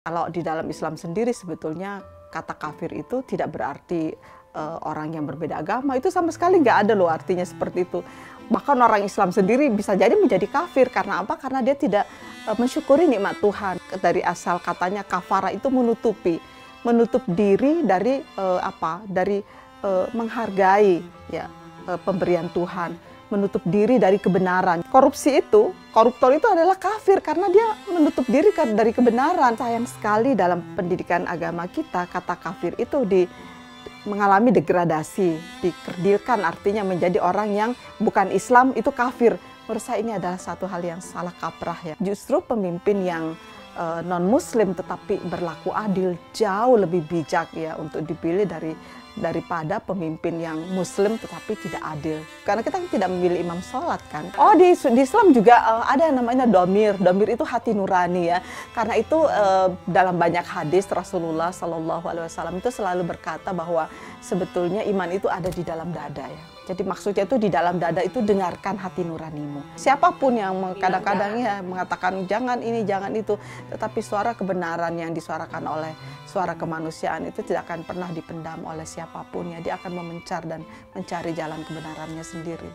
Kalau di dalam Islam sendiri sebetulnya kata kafir itu tidak berarti orang yang berbeda agama, itu sama sekali nggak ada loh artinya seperti itu. Bahkan orang Islam sendiri bisa jadi menjadi kafir karena apa? Karena dia tidak mensyukuri nikmat Tuhan. Dari asal katanya kafara itu menutup diri dari menghargai ya pemberian Tuhan, menutup diri dari kebenaran. Koruptor itu adalah kafir karena dia menutup diri dari kebenaran. Sayang sekali dalam pendidikan agama kita, kata kafir itu mengalami degradasi, dikerdilkan, artinya menjadi orang yang bukan Islam itu kafir. Menurut saya ini adalah satu hal yang salah kaprah ya. Justru pemimpin yang non-muslim tetapi berlaku adil jauh lebih bijak ya untuk dipilih daripada pemimpin yang muslim tetapi tidak adil. Karena kita tidak memilih imam sholat kan. Oh di Islam juga ada yang namanya domir. Domir itu hati nurani ya. Karena itu dalam banyak hadis Rasulullah SAW itu selalu berkata bahwa sebetulnya iman itu ada di dalam dada ya. Jadi maksudnya itu di dalam dada itu dengarkan hati nuranimu. Siapapun yang kadang-kadang ya mengatakan jangan ini, jangan itu. Tetapi suara kebenaran yang disuarakan oleh suara kemanusiaan itu tidak akan pernah dipendam oleh siapapun ya. Dia akan memencar dan mencari jalan kebenarannya sendiri.